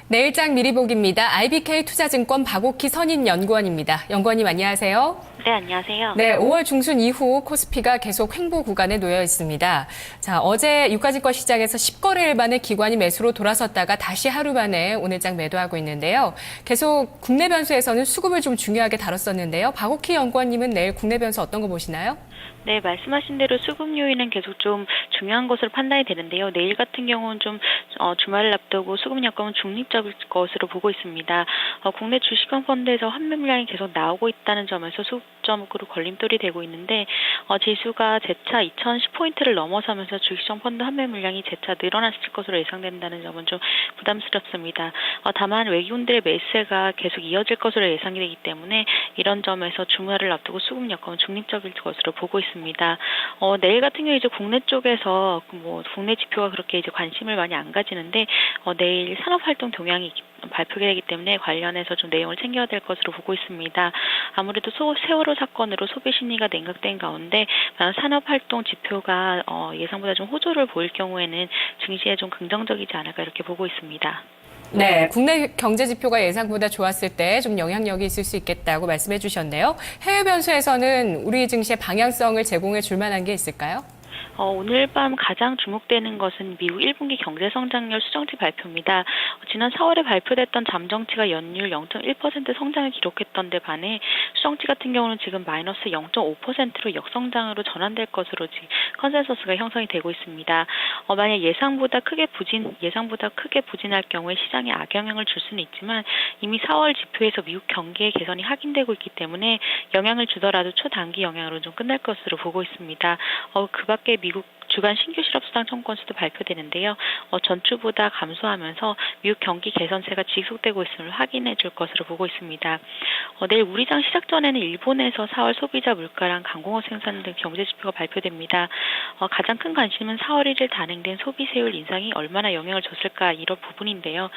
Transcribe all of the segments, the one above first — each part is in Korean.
내일장 미리 보기입니다. IBK 투자증권 박옥희 선임연구원입니다. 연구원님 안녕하세요. 네, 안녕하세요. 네, 5월 중순 이후 코스피가 계속 횡보 구간에 놓여 있습니다. 자, 어제 유가증권 시장에서 10거래일 만에 기관이 매수로 돌아섰다가 다시 하루 만에 오늘장 매도하고 있는데요. 계속 국내 변수에서는 수급을 좀 중요하게 다뤘었는데요. 박옥희 연구원님은 내일 국내 변수 어떤 거 보시나요? 네, 말씀하신 대로 수급 요인은 계속 좀 중요한 것으로 판단이 되는데요. 내일 같은 경우는 좀 주말을 앞두고 수급 여건은 중립적일 것으로 보고 있습니다. 국내 주식형 펀드에서 환매 물량이 계속 나오고 있다는 점에서 수급적으로 걸림돌이 되고 있는데 지수가 재차 2010포인트를 넘어서면서 주식형 펀드 환매 물량이 재차 늘어났을 것으로 예상된다는 점은 좀 부담스럽습니다. 다만 외국인들의 매수세가 계속 이어질 것으로 예상이 되기 때문에 이런 점에서 주말을 앞두고 수급 여건은 중립적일 것으로 보고 있습니다. 내일 같은 경우 이제 국내 쪽에서 국내 지표가 그렇게 이제 관심을 많이 안 가지는데 내일 산업활동 동향이 발표가 되기 때문에 관련해서 좀 내용을 챙겨야 될 것으로 보고 있습니다. 아무래도 세월호 사건으로 소비 심리가 냉각된 가운데 산업활동 지표가 예상보다 좀 호조를 보일 경우에는 증시에 좀 긍정적이지 않을까 이렇게 보고 있습니다. 네, 국내 경제 지표가 예상보다 좋았을 때 좀 영향력이 있을 수 있겠다고 말씀해 주셨네요. 해외 변수에서는 우리 증시의 방향성을 제공해 줄 만한 게 있을까요? 오늘 밤 가장 주목되는 것은 미국 1분기 경제 성장률 수정치 발표입니다. 지난 4월에 발표됐던 잠정치가 연율 0.1% 성장을 기록했던 데 반해 수정치 같은 경우는 지금 마이너스 0.5%로 역성장으로 전환될 것으로 지금 컨센서스가 형성이 되고 있습니다. 만약 예상보다 크게 부진할 경우에 시장에 악영향을 줄 수는 있지만 이미 4월 지표에서 미국 경기의 개선이 확인되고 있기 때문에 영향을 주더라도 초단기 영향으로 좀 끝날 것으로 보고 있습니다. 그 밖에 미국 주간 신규 실업수당 청구건수도 발표되는데요. 전주보다 감소하면서 미국 경기 개선세가 지속되고 있음을 확인해 줄 것으로 보고 있습니다. 내일 우리장 시작 전에는 일본에서 4월 소비자 물가랑 강공업 생산 등 경제 지표가 발표됩니다. 가장 큰 관심은 4월 1일 단행된 소비세율 인상이 얼마나 영향을 줬을까 이런 부분인데요.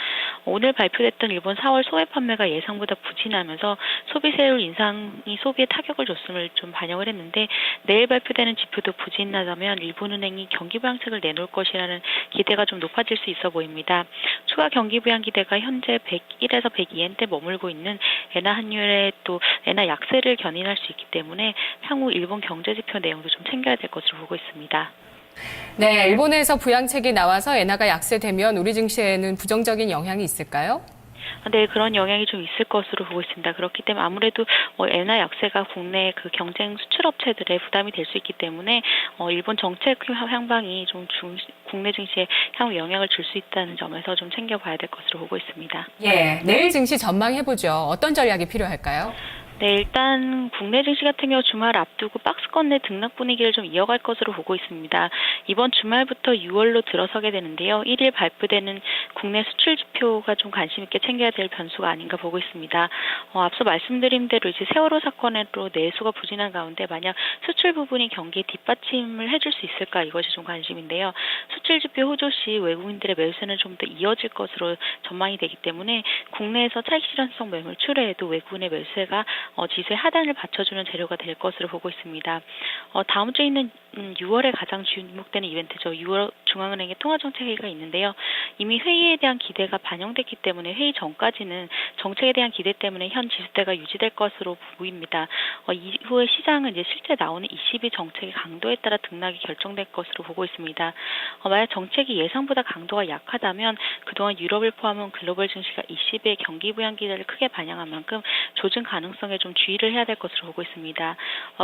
오늘 발표됐던 일본 4월 소외 판매가 예상보다 부진하면서 소비세율 인상이 소비에 타격을 줬음을 좀 반영을 했는데 내일 발표되는 지표도 부진하다면 일본은행이 경기 부양책을 내놓을 것이라는 기대가 좀 높아질 수 있어 보입니다. 추가 경기 부양 기대가 현재 101에서 102엔대 머물고 있는 엔화 환율의 또 엔화 약세를 견인할 수 있기 때문에 향후 일본 경제 지표 내용도 좀 챙겨야 될 것으로 보고 있습니다. 네, 일본에서 부양책이 나와서 엔화가 약세되면 우리 증시에는 부정적인 영향이 있을까요? 네, 그런 영향이 좀 있을 것으로 보고 있습니다. 그렇기 때문에 아무래도 엔화 약세가 국내 그 경쟁 수출업체들의 부담이 될 수 있기 때문에 일본 정책 향방이 좀 국내 증시에 향후 영향을 줄 수 있다는 점에서 좀 챙겨봐야 될 것으로 보고 있습니다. 예, 내일 증시 전망해보죠. 어떤 전략이 필요할까요? 네, 일단 국내 증시 같은 경우 주말 앞두고 박스권 내 등락 분위기를 좀 이어갈 것으로 보고 있습니다. 이번 주말부터 6월로 들어서게 되는데요. 1일 발표되는 국내 수출 지표가 좀 관심 있게 챙겨야 될 변수가 아닌가 보고 있습니다. 앞서 말씀드린 대로 이제 세월호 사건으로 내수가 부진한 가운데 만약 수출 부분이 경기에 뒷받침을 해줄 수 있을까 이것이 좀 관심인데요. 수출 지표 호조 시 외국인들의 매수세는 좀 더 이어질 것으로 전망이 되기 때문에 국내에서 차익 실현성 매물 출회에도 외국인의 매수세가 지수의 하단을 받쳐주는 재료가 될 것으로 보고 있습니다. 다음 주에 있는 6월에 가장 주목되는 이벤트죠. 6월 중앙은행의 통화정책회의가 있는데요. 이미 회의에 대한 기대가 반영됐기 때문에 회의 전까지는 정책에 대한 기대 때문에 현 지수대가 유지될 것으로 보입니다. 이후에 시장은 이제 실제 나오는 22 정책의 강도에 따라 등락이 결정될 것으로 보고 있습니다. 만약 정책이 예상보다 강도가 약하다면 그동안 유럽을 포함한 글로벌 증시가 20의 경기 부양 기대를 크게 반영한 만큼 조정 가능성에 좀 주의를 해야 될 것으로 보고 있습니다.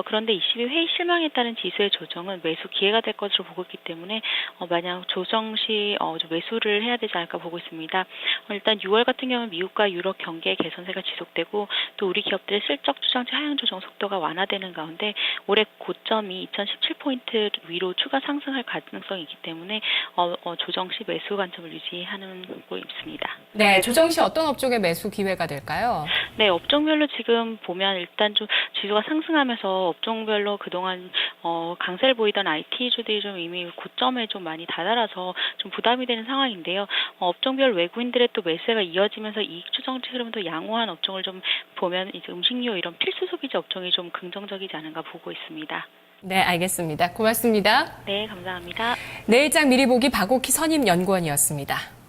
그런데 22 회의 실망에 따른 지수의 조정은 매수 기회가 될 것으로 보고 있기 때문에 만약 조정 시 좀 매수를 해야 되지 않을까 보고 있습니다. 일단 6월 같은 경우는 미국과 유럽 경기의 개선세가 지속되고 또 우리 기업들의 실적 추정치 하향 조정 속도가 완화되는 가운데 올해 고점이 2017포인트 위로 추가 상승할 가능성이 있기 때문에 조정 시 매수 관점을 유지하는 거 있습니다. 네, 조정 시 어떤 업종의 매수 기회가 될까요? 네, 업종별로 지금 보면 일단 좀 지수가 상승하면서 업종별로 그동안 강세를 보이던 IT주들이 좀 이미 고점에 좀 많이 다다라서 좀 부담이 되는 상황인데요. 업종별 외국인들의 또 매수가 이어지면서 이익 추정치 흐름도 양호한 업종을 좀 보면 이제 음식료 이런 필수 소비재 업종이 좀 긍정적이지 않은가 보고 있습니다. 네, 알겠습니다. 고맙습니다. 네, 감사합니다. 내일장 미리 보기 박옥희 선임연구원이었습니다.